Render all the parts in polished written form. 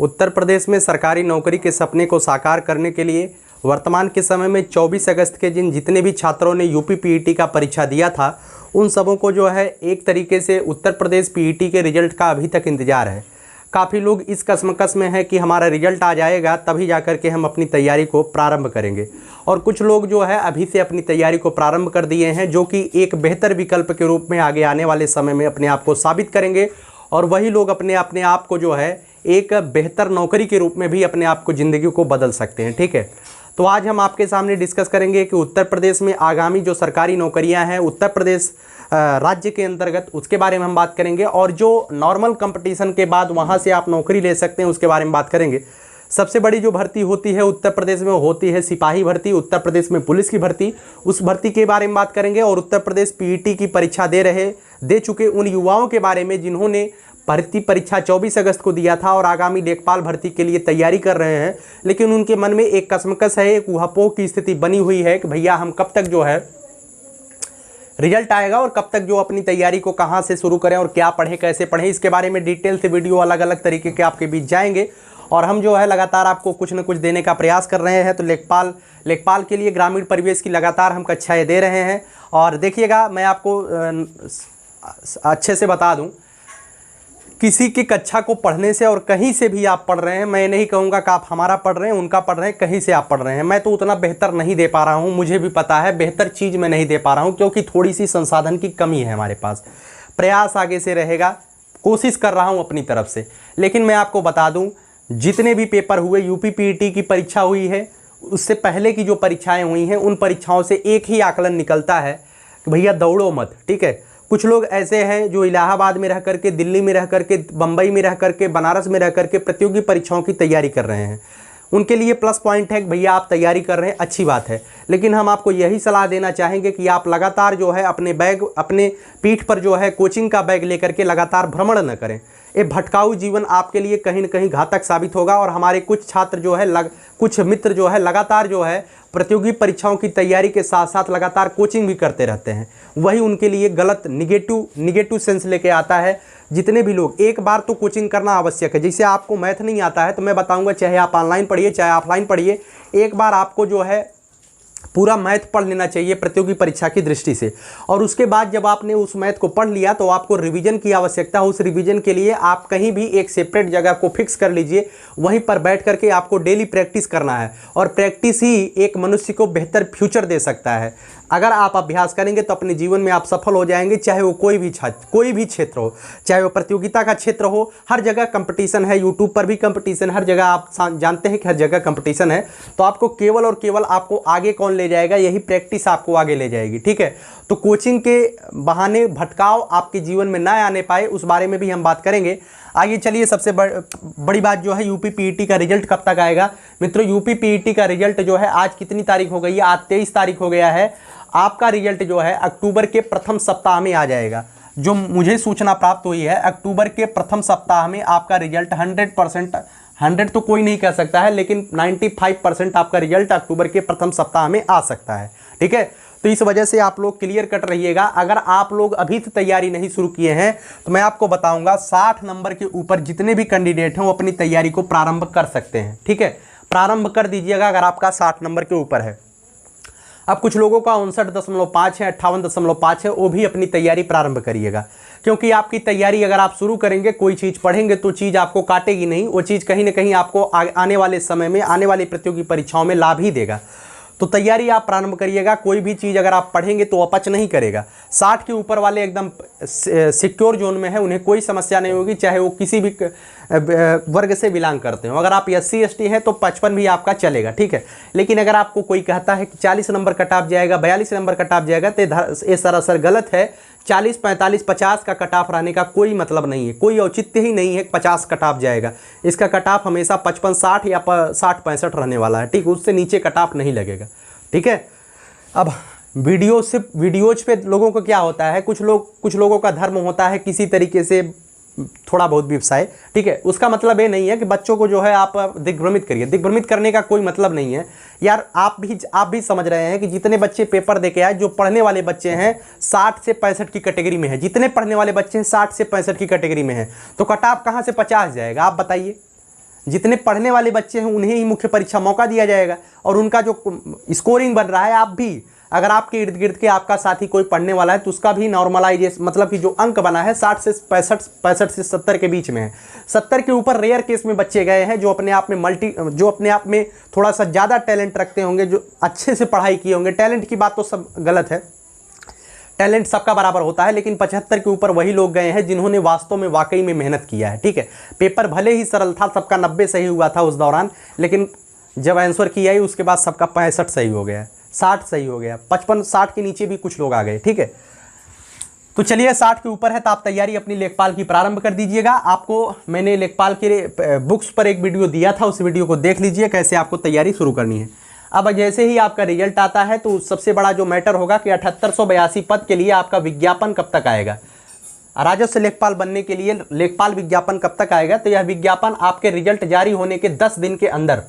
उत्तर प्रदेश में सरकारी नौकरी के सपने को साकार करने के लिए वर्तमान के समय में 24 अगस्त के जितने भी छात्रों ने यूपी पीईटी का परीक्षा दिया था उन सबों को जो है एक तरीके से उत्तर प्रदेश पीईटी के रिजल्ट का अभी तक इंतज़ार है। काफ़ी लोग इस कशमकश में है कि हमारा रिजल्ट आ जाएगा तभी जाकर के हम अपनी तैयारी को प्रारंभ करेंगे, और कुछ लोग जो है अभी से अपनी तैयारी को प्रारंभ कर दिए हैं, जो कि एक बेहतर विकल्प के रूप में आगे आने वाले समय में अपने आप को साबित करेंगे। और वही लोग अपने आप को जो है एक बेहतर नौकरी के रूप में भी अपने आप को ज़िंदगी को बदल सकते हैं। ठीक है, तो आज हम आपके सामने डिस्कस करेंगे कि उत्तर प्रदेश में आगामी जो सरकारी नौकरियां हैं उत्तर प्रदेश राज्य के अंतर्गत, उसके बारे में हम बात करेंगे, और जो नॉर्मल कंपटीशन के बाद वहां से आप नौकरी ले सकते हैं उसके बारे में बात करेंगे। सबसे बड़ी जो भर्ती होती है उत्तर प्रदेश में होती है सिपाही भर्ती, उत्तर प्रदेश में पुलिस की भर्ती, उस भर्ती के बारे में बात करेंगे। और उत्तर प्रदेश पीईटी की परीक्षा दे चुके उन युवाओं के बारे में जिन्होंने भर्ती परीक्षा 24 अगस्त को दिया था और आगामी लेखपाल भर्ती के लिए तैयारी कर रहे हैं, लेकिन उनके मन में एक कशमकश है, एक ऊहापोह की स्थिति बनी हुई है कि भैया हम कब तक जो है रिजल्ट आएगा और कब तक जो अपनी तैयारी को कहां से शुरू करें और क्या पढ़ें, कैसे पढ़ें। इसके बारे में डिटेल से वीडियो अलग अलग तरीके के आपके बीच जाएंगे और हम जो है लगातार आपको कुछ न कुछ देने का प्रयास कर रहे हैं। तो लेखपाल के लिए ग्रामीण परिवेश की लगातार हम कक्षाएँ दे रहे हैं। और देखिएगा, मैं आपको अच्छे से बता दूँ, किसी की कक्षा को पढ़ने से और कहीं से भी आप पढ़ रहे हैं, मैं नहीं कहूँगा कि आप हमारा पढ़ रहे हैं, उनका पढ़ रहे हैं, कहीं से आप पढ़ रहे हैं, मैं तो उतना बेहतर नहीं दे पा रहा हूँ, मुझे भी पता है बेहतर चीज़ मैं नहीं दे पा रहा हूँ क्योंकि थोड़ी सी संसाधन की कमी है हमारे पास। प्रयास आगे से रहेगा, कोशिश कर रहा हूँ अपनी तरफ से। लेकिन मैं आपको बता दूँ, जितने भी पेपर हुए, यूपी पीईटी की परीक्षा हुई है, उससे पहले की जो परीक्षाएँ हुई हैं उन परीक्षाओं से एक ही आकलन निकलता है कि भैया दौड़ो मत। ठीक है, कुछ लोग ऐसे हैं जो इलाहाबाद में रह करके, दिल्ली में रह करके, बम्बई में रह करके, बनारस में रह करके प्रतियोगी परीक्षाओं की तैयारी कर रहे हैं। उनके लिए प्लस पॉइंट है कि भैया आप तैयारी कर रहे हैं, अच्छी बात है। लेकिन हम आपको यही सलाह देना चाहेंगे कि आप लगातार जो है अपने पीठ पर जो है कोचिंग का बैग लेकर के लगातार भ्रमण न करें। ये भटकाऊ जीवन आपके लिए कहीं न कहीं घातक साबित होगा। और हमारे कुछ छात्र जो है कुछ मित्र जो है लगातार जो है प्रतियोगी परीक्षाओं की तैयारी के साथ साथ लगातार कोचिंग भी करते रहते हैं, वही उनके लिए गलत निगेटिव सेंस लेके आता है। जितने भी लोग, एक बार तो कोचिंग करना आवश्यक है। जैसे आपको मैथ नहीं आता है तो मैं बताऊंगा, चाहे आप ऑनलाइन पढ़िए चाहे ऑफलाइन पढ़िए, एक बार आपको जो है पूरा मैथ पढ़ लेना चाहिए प्रतियोगी परीक्षा की दृष्टि से। और उसके बाद जब आपने उस मैथ को पढ़ लिया तो आपको रिवीजन की आवश्यकता है। उस रिवीजन के लिए आप कहीं भी एक सेपरेट जगह को फिक्स कर लीजिए, वहीं पर बैठ करके आपको डेली प्रैक्टिस करना है। और प्रैक्टिस ही एक मनुष्य को बेहतर फ्यूचर दे सकता है। अगर आप अभ्यास करेंगे तो अपने जीवन में आप सफल हो जाएंगे, चाहे वो कोई भी क्षेत्र हो, चाहे वो प्रतियोगिता का क्षेत्र हो। हर जगह कंपटीशन है, यूट्यूब पर भी कंपटीशन, हर जगह आप जानते हैं कि हर जगह कंपटीशन है। तो आपको केवल और केवल आपको आगे कौन ले जाएगा, यही प्रैक्टिस आपको आगे ले जाएगी। ठीक है, तो कोचिंग के बहाने भटकाव आपके जीवन में ना आने पाए, उस बारे में भी हम बात करेंगे। आइए चलिए, सबसे बड़ी बात जो है यूपी पीईटी का रिजल्ट कब तक आएगा। मित्रों, यूपी पीईटी का रिजल्ट जो है, आज कितनी तारीख हो गई है, आज 23 तारीख हो गया है। आपका रिजल्ट जो है अक्टूबर के प्रथम सप्ताह में आ जाएगा। जो मुझे सूचना प्राप्त हुई है, अक्टूबर के प्रथम सप्ताह में आपका रिजल्ट 100%, 100 तो कोई नहीं कह सकता है, लेकिन 95% आपका रिजल्ट अक्टूबर के प्रथम सप्ताह में आ सकता है। ठीक है, तो इस वजह से आप लोग क्लियर कट रहिएगा। अगर आप लोग अभी से तैयारी नहीं शुरू किए हैं तो मैं आपको बताऊंगा 60 नंबर के ऊपर जितने भी कैंडिडेट हैं वो अपनी तैयारी को प्रारंभ कर सकते हैं। ठीक है, प्रारंभ कर दीजिएगा अगर आपका 60 नंबर के ऊपर है। अब कुछ लोगों का 59.5 है, 58.5 है, वो भी अपनी तैयारी प्रारंभ करिएगा, क्योंकि आपकी तैयारी अगर आप शुरू करेंगे, कोई चीज़ पढ़ेंगे तो चीज़ आपको काटेगी नहीं, वो चीज़ कहीं ना कहीं आपको आने वाले समय में, आने वाली प्रतियोगी परीक्षाओं में लाभ ही देगा। तो तैयारी आप प्रारंभ करिएगा। कोई भी चीज़ अगर आप पढ़ेंगे तो अपच नहीं करेगा। 60 के ऊपर वाले एकदम सिक्योर जोन में है, उन्हें कोई समस्या नहीं होगी, चाहे वो किसी भी वर्ग से बिलोंग करते हो। अगर आप SC ST हैं तो 55 भी आपका चलेगा। ठीक है, लेकिन अगर आपको कोई कहता है कि 40 नंबर कट ऑफ जाएगा, 42 नंबर कट ऑफ जाएगा, तो ये सरासर गलत है। 40, 45, 50 का कट ऑफ रहने का कोई मतलब नहीं है, कोई औचित्य ही नहीं है 50 कट ऑफ जाएगा। इसका कट ऑफ हमेशा 55, 60 या 60, 65 रहने वाला है। ठीक, उससे नीचे कट ऑफ नहीं लगेगा। ठीक है, अब वीडियोज पे लोगों को क्या होता है, कुछ लोगों का धर्म होता है किसी तरीके से थोड़ा बहुत व्यवसाय। ठीक है, उसका मतलब ये नहीं है कि बच्चों को जो है आप दिग्भ्रमित करिए। दिग्भ्रमित करने का कोई मतलब नहीं है यार। आप भी समझ रहे हैं कि जितने बच्चे पेपर दे के आए, जो पढ़ने वाले बच्चे हैं 60 से 65 की कैटेगरी में है, जितने पढ़ने वाले बच्चे हैं 60 से 65 की कैटेगरी में है, तो कट ऑफ कहाँ से 50 जाएगा आप बताइए। जितने पढ़ने वाले बच्चे हैं उन्हें ही मुख्य परीक्षा मौका दिया जाएगा, और उनका जो स्कोरिंग बन रहा है, आप भी अगर आपके इर्द गिर्द के आपका साथी कोई पढ़ने वाला है तो उसका भी नॉर्मलाइजेशन, मतलब कि जो अंक बना है 60 से 65 से 70 के बीच में है। 70 के ऊपर रेयर केस में बच्चे गए हैं जो अपने आप में थोड़ा सा ज़्यादा टैलेंट रखते होंगे, जो अच्छे से पढ़ाई किए होंगे। टैलेंट की बात तो सब गलत है, टैलेंट सबका बराबर होता है, लेकिन 75 के ऊपर वही लोग गए हैं जिन्होंने वास्तव में वाकई में मेहनत किया है। ठीक है, पेपर भले ही सरल था, सबका 90 सही हुआ था उस दौरान, लेकिन जब आंसर किया ही उसके बाद सबका 65 सही हो गया, 60 सही हो गया, 55-60 के नीचे भी कुछ लोग आ गए। ठीक है, तो चलिए 60 के ऊपर है तो आप तैयारी अपनी लेखपाल की प्रारंभ कर दीजिएगा। आपको मैंने लेखपाल के बुक्स पर एक वीडियो दिया था, उस वीडियो को देख लीजिए कैसे आपको तैयारी शुरू करनी है। अब जैसे ही आपका रिजल्ट आता है तो सबसे बड़ा जो मैटर होगा कि 7882 पद के लिए आपका विज्ञापन कब तक आएगा। राजस्व लेखपाल बनने के लिए लेखपाल विज्ञापन कब तक आएगा, तो यह विज्ञापन आपके रिजल्ट जारी होने के 10 दिन के अंदर,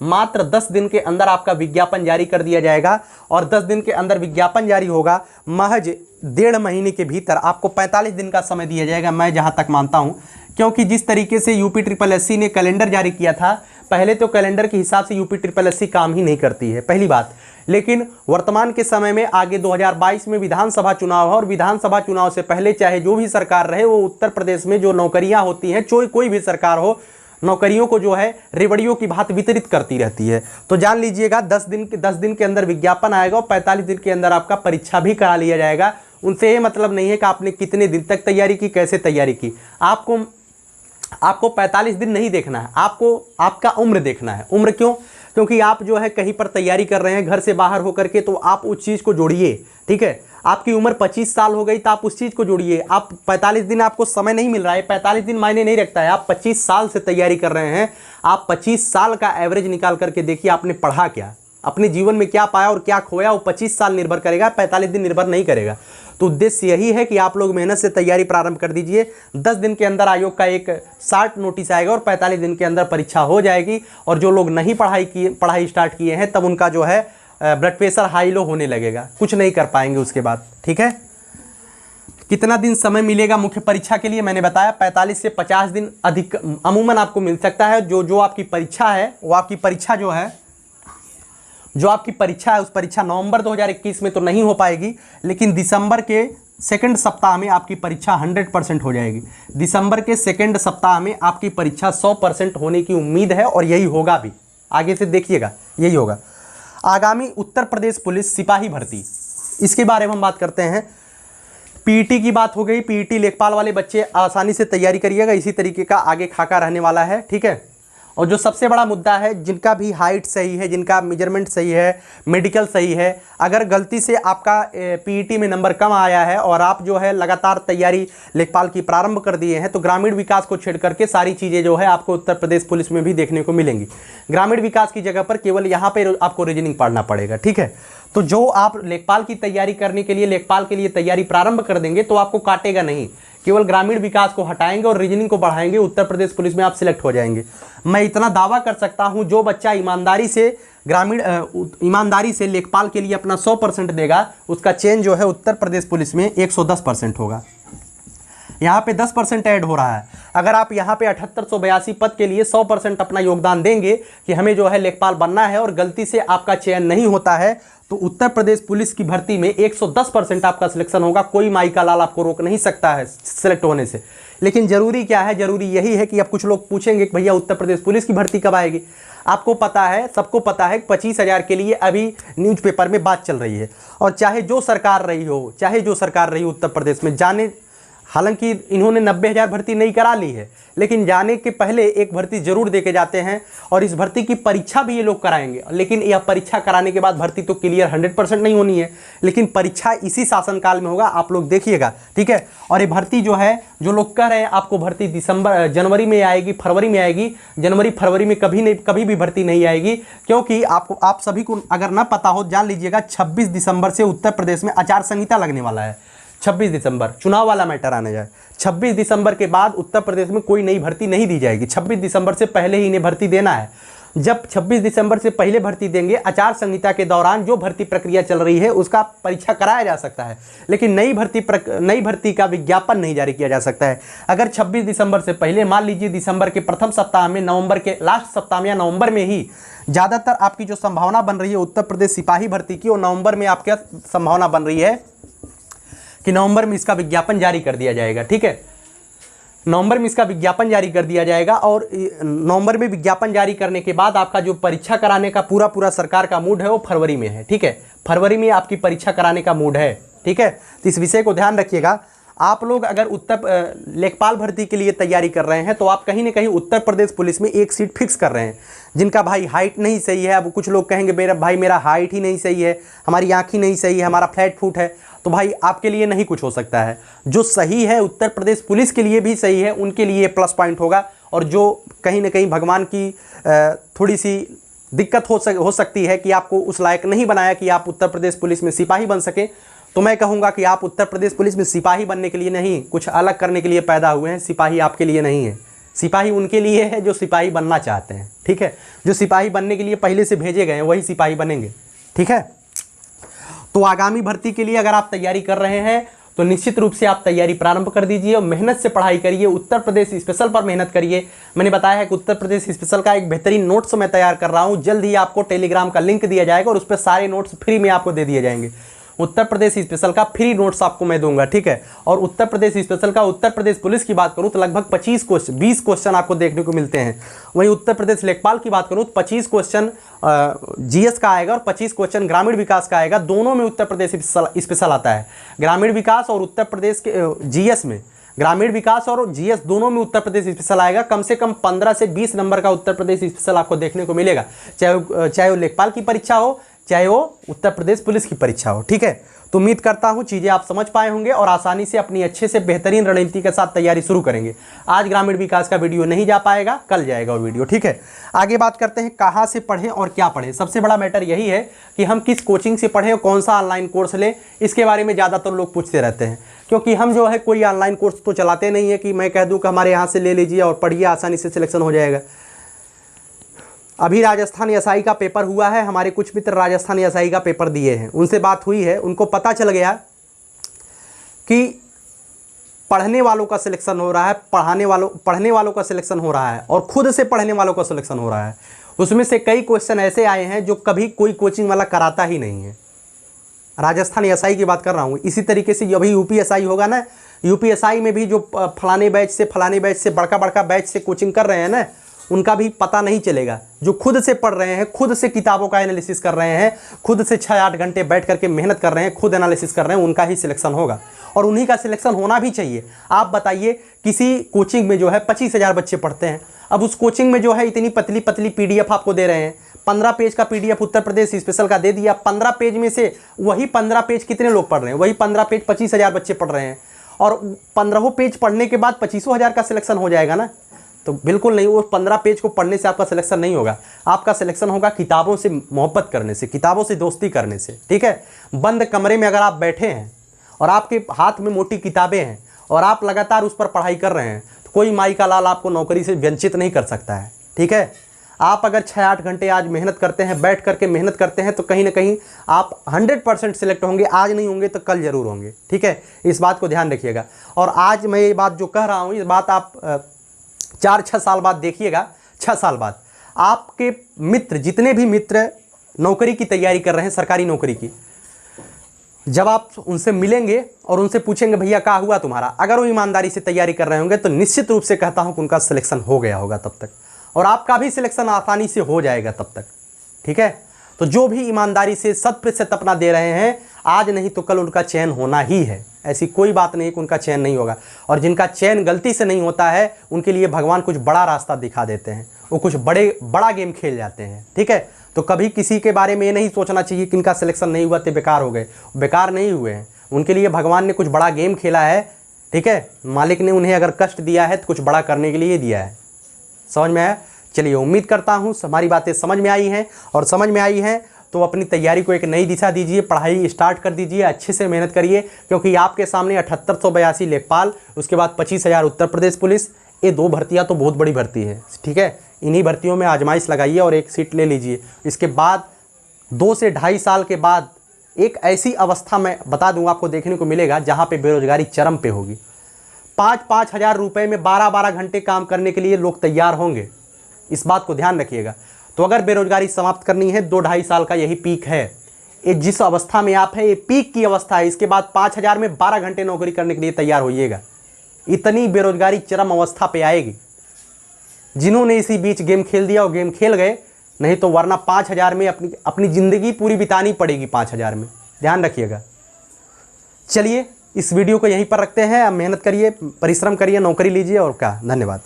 मात्र 10 दिन के अंदर आपका विज्ञापन जारी कर दिया जाएगा। और 10 दिन के अंदर विज्ञापन जारी होगा, महज 1.5 महीने के भीतर आपको 45 दिन का समय दिया जाएगा, मैं जहां तक मानता हूं। क्योंकि जिस तरीके से UPSSC ने कैलेंडर जारी किया था, पहले तो कैलेंडर के हिसाब से UPSSC काम ही नहीं करती है, पहली बात। लेकिन वर्तमान के समय में आगे 2022 में विधानसभा चुनाव है, और विधानसभा चुनाव से पहले चाहे जो भी सरकार रहे, वो उत्तर प्रदेश में जो नौकरियां होती हैं, कोई भी सरकार हो, नौकरियों को जो है रेवड़ियों की भांति वितरित करती रहती है। तो जान लीजिएगा 10 दिन के अंदर विज्ञापन आएगा, और 45 दिन के अंदर आपका परीक्षा भी करा लिया जाएगा। उनसे ये मतलब नहीं है कि आपने कितने दिन तक तैयारी की, कैसे तैयारी की। आपको 45 दिन नहीं देखना है, आपको आपका उम्र देखना है। उम्र क्यों? क्योंकि आप जो है कहीं पर तैयारी कर रहे हैं घर से बाहर होकर के, तो आप उस चीज़ को जोड़िए। ठीक है, आपकी उम्र 25 साल हो गई तो आप उस चीज़ को जोड़िए। आप 45 दिन आपको समय नहीं मिल रहा है, 45 दिन मायने नहीं रखता है। आप 25 साल से तैयारी कर रहे हैं, आप 25 साल का एवरेज निकाल करके देखिए आपने पढ़ा क्या, अपने जीवन में क्या पाया और क्या खोया, वो 25 साल निर्भर करेगा, 45 दिन निर्भर नहीं करेगा। तो उद्देश्य यही है कि आप लोग मेहनत से तैयारी प्रारंभ कर दीजिए। 10 दिन के अंदर आयोग का एक शार्ट नोटिस आएगा, और 45 दिन के अंदर परीक्षा हो जाएगी। और जो लोग नहीं पढ़ाई स्टार्ट किए हैं, तब उनका जो है ब्लड प्रेशर हाई लो होने लगेगा, कुछ नहीं कर पाएंगे उसके बाद। ठीक है, कितना दिन समय मिलेगा मुख्य परीक्षा के लिए, मैंने बताया 45 से 50 दिन अधिक अमूमन आपको मिल सकता है। जो आपकी परीक्षा है, वो आपकी परीक्षा जो आपकी परीक्षा है, उस परीक्षा नवंबर 2021 में तो नहीं हो पाएगी, लेकिन दिसंबर के सेकंड सप्ताह में आपकी परीक्षा 100% हो जाएगी। दिसंबर के सेकंड सप्ताह में आपकी परीक्षा 100% होने की उम्मीद है, और यही होगा भी। आगे से देखिएगा, यही होगा। आगामी उत्तर प्रदेश पुलिस सिपाही भर्ती, इसके बारे में हम बात करते हैं। पीईटी की बात हो गई, पीईटी लेखपाल वाले बच्चे आसानी से तैयारी करिएगा, इसी तरीके का आगे खाका रहने वाला है। ठीक है, और जो सबसे बड़ा मुद्दा है, जिनका भी हाइट सही है, जिनका मेजरमेंट सही है, मेडिकल सही है, अगर गलती से आपका पीईटी में नंबर कम आया है और आप जो है लगातार तैयारी लेखपाल की प्रारंभ कर दिए हैं, तो ग्रामीण विकास को छेड़ करके सारी चीज़ें जो है आपको उत्तर प्रदेश पुलिस में भी देखने को मिलेंगी। ग्रामीण विकास की जगह पर केवल यहाँ पर आपको रीजनिंग पढ़ना पड़ेगा। ठीक है, तो जो आप लेखपाल की तैयारी करने के लिए, लेखपाल के लिए तैयारी प्रारंभ कर देंगे, तो आपको काटेगा नहीं। केवल ग्रामीण विकास को हटाएंगे और रीजनिंग को बढ़ाएंगे, उत्तर प्रदेश पुलिस में आप सिलेक्ट हो जाएंगे। मैं इतना दावा कर सकता हूं, जो बच्चा ईमानदारी से लेखपाल के लिए अपना 100% देगा, उसका चेंज जो है उत्तर प्रदेश पुलिस में 110% होगा। यहाँ पे 10% ऐड हो रहा है। अगर आप यहाँ पे 7882 पद के लिए 100% अपना योगदान देंगे कि हमें जो है लेखपाल बनना है, और गलती से आपका चयन नहीं होता है, तो उत्तर प्रदेश पुलिस की भर्ती में 110% आपका सिलेक्शन होगा। कोई माई का लाल आपको रोक नहीं सकता है सिलेक्ट होने से। लेकिन जरूरी क्या है? जरूरी यही है कि अब कुछ लोग पूछेंगे कि भैया उत्तर प्रदेश पुलिस की भर्ती कब आएगी। आपको पता है, सबको पता है, 25,000 के लिए अभी न्यूज़पेपर में बात चल रही है। और चाहे जो सरकार रही हो उत्तर प्रदेश में, जाने, हालांकि इन्होंने 90,000 भर्ती नहीं करा ली है, लेकिन जाने के पहले एक भर्ती जरूर देके जाते हैं, और इस भर्ती की परीक्षा भी ये लोग कराएंगे। लेकिन यह परीक्षा कराने के बाद भर्ती तो क्लियर 100% नहीं होनी है, लेकिन परीक्षा इसी शासनकाल में होगा, आप लोग देखिएगा। ठीक है, और ये भर्ती जो है, जो लोग कह रहे हैं आपको भर्ती जनवरी में आएगी, फरवरी में आएगी, जनवरी फरवरी में कभी भी भर्ती नहीं आएगी। क्योंकि आप सभी को अगर ना पता हो, जान लीजिएगा 26 दिसंबर से उत्तर प्रदेश में आचार संहिता लगने वाला है। 26 दिसंबर चुनाव वाला मैटर आने जाए। 26 दिसंबर के बाद उत्तर प्रदेश में कोई नई भर्ती नहीं दी जाएगी। 26 दिसंबर से पहले ही इन्हें भर्ती देना है। जब 26 दिसंबर से पहले भर्ती देंगे, आचार संहिता के दौरान जो भर्ती प्रक्रिया चल रही है उसका परीक्षा कराया जा सकता है, लेकिन नई भर्ती का विज्ञापन नहीं जारी किया जा सकता है। अगर 26 दिसंबर से पहले, मान लीजिए दिसंबर के प्रथम सप्ताह में, नवंबर के लास्ट सप्ताह में या नवंबर में ही ज़्यादातर आपकी जो संभावना बन रही है उत्तर प्रदेश सिपाही भर्ती की, और नवंबर में आपकी संभावना बन रही है कि नवंबर में इसका विज्ञापन जारी कर दिया जाएगा। ठीक है, नवंबर में इसका विज्ञापन जारी कर दिया जाएगा, और नवंबर में विज्ञापन जारी करने के बाद आपका जो परीक्षा कराने का पूरा सरकार का मूड है वो फरवरी में है। ठीक है, फरवरी में आपकी परीक्षा कराने का मूड है। ठीक है, तो इस विषय को ध्यान रखिएगा। आप लोग अगर लेखपाल भर्ती के लिए तैयारी कर रहे हैं तो आप कहीं ना कहीं उत्तर प्रदेश पुलिस में एक सीट फिक्स कर रहे हैं। जिनका भाई हाइट नहीं सही है, अब कुछ लोग कहेंगे मेरा हाइट ही नहीं सही है, हमारी आँख ही नहीं सही है, हमारा फ्लैट फुट है, तो भाई आपके लिए नहीं कुछ हो सकता है। जो सही है उत्तर प्रदेश पुलिस के लिए भी सही है, उनके लिए प्लस पॉइंट होगा। और जो कहीं ना कहीं भगवान की थोड़ी सी दिक्कत हो सकती है कि आपको उस लायक नहीं बनाया कि आप उत्तर प्रदेश पुलिस में सिपाही बन सकें, तो मैं कहूँगा कि आप उत्तर प्रदेश पुलिस में सिपाही बनने के लिए नहीं, कुछ अलग करने के लिए पैदा हुए हैं। सिपाही आपके लिए नहीं है, सिपाही उनके लिए है जो सिपाही बनना चाहते हैं। ठीक है, जो सिपाही बनने के लिए पहले से भेजे गए हैं वही सिपाही बनेंगे। ठीक है, तो आगामी भर्ती के लिए अगर आप तैयारी कर रहे हैं तो निश्चित रूप से आप तैयारी प्रारंभ कर दीजिए और मेहनत से पढ़ाई करिए। उत्तर प्रदेश स्पेशल पर मेहनत करिए। मैंने बताया है कि उत्तर प्रदेश स्पेशल का एक बेहतरीन नोट्स मैं तैयार कर रहा हूं, जल्द ही आपको टेलीग्राम का लिंक दिया जाएगा और उस पर सारे नोट्स फ्री में आपको दे दिए जाएंगे। उत्तर प्रदेश स्पेशल का फ्री नोट्स आपको मैं दूंगा। ठीक है, और उत्तर प्रदेश स्पेशल का उत्तर प्रदेश पुलिस की बात करूं तो लगभग 20 क्वेश्चन आपको देखने को मिलते हैं। वहीं उत्तर प्रदेश लेखपाल की बात करूं तो 25 क्वेश्चन जीएस का आएगा और 25 क्वेश्चन ग्रामीण विकास का आएगा। दोनों में उत्तर प्रदेश स्पेशल आता है। ग्रामीण विकास और उत्तर प्रदेश के जीएस में, ग्रामीण विकास और जीएस दोनों में उत्तर प्रदेश स्पेशल आएगा। कम से कम 15 से 20 नंबर का उत्तर प्रदेश स्पेशल आपको देखने को मिलेगा, चाहे वो लेखपाल की परीक्षा हो, चाहे वो उत्तर प्रदेश पुलिस की परीक्षा हो। ठीक है, तो उम्मीद करता हूं चीज़ें आप समझ पाए होंगे और आसानी से अपनी अच्छे से बेहतरीन रणनीति के साथ तैयारी शुरू करेंगे। आज ग्रामीण विकास का वीडियो नहीं जा पाएगा, कल जाएगा वो वीडियो। ठीक है, आगे बात करते हैं कहाँ से पढ़ें और क्या पढ़ें। सबसे बड़ा मैटर यही है कि हम किस कोचिंग से पढ़ें और कौन सा ऑनलाइन कोर्स लें। इसके बारे में ज़्यादातर लोग पूछते रहते हैं, क्योंकि हम जो है कोई ऑनलाइन कोर्स तो चलाते नहीं है कि मैं कह दूँ कि हमारे यहाँ से ले लीजिए और पढ़िए, आसानी से सिलेक्शन हो जाएगा। अभी राजस्थान एसआई का पेपर हुआ है, हमारे कुछ मित्र राजस्थान एसआई का पेपर दिए हैं, उनसे बात हुई है, उनको पता चल गया कि पढ़ने वालों का सिलेक्शन हो रहा है, पढ़ने वालों का सिलेक्शन हो रहा है और खुद से पढ़ने वालों का सिलेक्शन हो रहा है। उसमें से कई क्वेश्चन ऐसे आए हैं जो कभी कोई कोचिंग वाला कराता ही नहीं है। राजस्थान एसआई की बात कर रहा हूँ। इसी तरीके से अभी यूपीएसआई होगा ना, यूपीएसआई में भी जो फलाने बैच से बड़का बैच से कोचिंग कर रहे हैं ना, उनका भी पता नहीं चलेगा। जो खुद से पढ़ रहे हैं, खुद से किताबों का एनालिसिस कर रहे हैं, खुद से 6-8 घंटे बैठ करके मेहनत कर रहे हैं, खुद एनालिसिस कर रहे हैं, उनका ही सिलेक्शन होगा और उन्हीं का सिलेक्शन होना भी चाहिए। आप बताइए, किसी कोचिंग में जो है 25,000 बच्चे पढ़ते हैं, अब उस कोचिंग में जो है इतनी पतली पतली पीडीएफ आपको दे रहे हैं। 15 पेज का पीडीएफ उत्तर प्रदेश स्पेशल का दे दिया। 15 पेज में से वही 15 पेज कितने लोग पढ़ रहे हैं? वही 15 पेज 25,000 बच्चे पढ़ रहे हैं और 15 पेज पढ़ने के बाद 25,000 का सिलेक्शन हो जाएगा ना? तो बिल्कुल नहीं। वो 15 पेज को पढ़ने से आपका सिलेक्शन नहीं होगा। आपका सिलेक्शन होगा किताबों से मोहब्बत करने से, किताबों से दोस्ती करने से। ठीक है, बंद कमरे में अगर आप बैठे हैं और आपके हाथ में मोटी किताबें हैं और आप लगातार उस पर पढ़ाई कर रहे हैं, तो कोई माई का लाल आपको नौकरी से वंचित नहीं कर सकता है। ठीक है, आप अगर 6-8 घंटे आज मेहनत करते हैं, बैठ करके मेहनत करते हैं, तो कहीं ना कहीं आप 100% सिलेक्ट होंगे। आज नहीं होंगे तो कल जरूर होंगे। ठीक है, इस बात को ध्यान रखिएगा। और आज मैं ये बात जो कह रहा हूँ, इस बात आप 4-6 साल बाद देखिएगा। 6 साल बाद आपके मित्र, जितने भी मित्र नौकरी की तैयारी कर रहे हैं, सरकारी नौकरी की, जब आप उनसे मिलेंगे और उनसे पूछेंगे भैया क्या हुआ तुम्हारा, अगर वो ईमानदारी से तैयारी कर रहे होंगे तो निश्चित रूप से कहता हूं कि उनका सिलेक्शन हो गया होगा तब तक, और आपका भी सिलेक्शन आसानी से हो जाएगा तब तक। ठीक है, तो जो भी ईमानदारी से 100% अपना दे रहे हैं, आज नहीं तो कल उनका चयन होना ही है। ऐसी कोई बात नहीं कि उनका चयन नहीं होगा। और जिनका चयन गलती से नहीं होता है, उनके लिए भगवान कुछ बड़ा रास्ता दिखा देते हैं, वो कुछ बड़ा गेम खेल जाते हैं। ठीक है, तो कभी किसी के बारे में ये नहीं सोचना चाहिए कि इनका सिलेक्शन नहीं हुआ तो बेकार हो गए। बेकार नहीं हुए हैं, उनके लिए भगवान ने कुछ बड़ा गेम खेला है। ठीक है, मालिक ने उन्हें अगर कष्ट दिया है तो कुछ बड़ा करने के लिए दिया है। समझ में आया? चलिए, उम्मीद करता हूँ हमारी बातें समझ में आई हैं, और समझ में आई हैं तो अपनी तैयारी को एक नई दिशा दीजिए, पढ़ाई स्टार्ट कर दीजिए, अच्छे से मेहनत करिए, क्योंकि आपके सामने 7882 लेखपाल, उसके बाद 25,000 उत्तर प्रदेश पुलिस, ये 2 भर्तियाँ तो बहुत बड़ी भर्ती है। ठीक है, इन्हीं भर्तियों में आजमाइश लगाइए और एक सीट ले लीजिए। इसके बाद 2 से ढाई साल के बाद एक ऐसी अवस्था मैं बता दूंगा आपको देखने को मिलेगा जहां पे बेरोजगारी चरम पे होगी। 5-5 हज़ार रुपये में 12-12 घंटे काम करने के लिए लोग तैयार होंगे। इस बात को ध्यान रखिएगा। तो अगर बेरोजगारी समाप्त करनी है 2-2.5 साल का यही पीक है। ये जिस अवस्था में आप है ये पीक की अवस्था है। इसके बाद 5 हज़ार में 12 घंटे नौकरी करने के लिए तैयार होइएगा। इतनी बेरोजगारी चरम अवस्था पे आएगी। जिन्होंने इसी बीच गेम खेल दिया वो गेम खेल गए, नहीं तो वरना 5 हज़ार में अपनी ज़िंदगी पूरी बितानी पड़ेगी। 5 हज़ार में ध्यान रखिएगा। चलिए इस वीडियो को यहीं पर रखते हैं। आप मेहनत करिए, परिश्रम करिए, नौकरी लीजिए और क्या। धन्यवाद।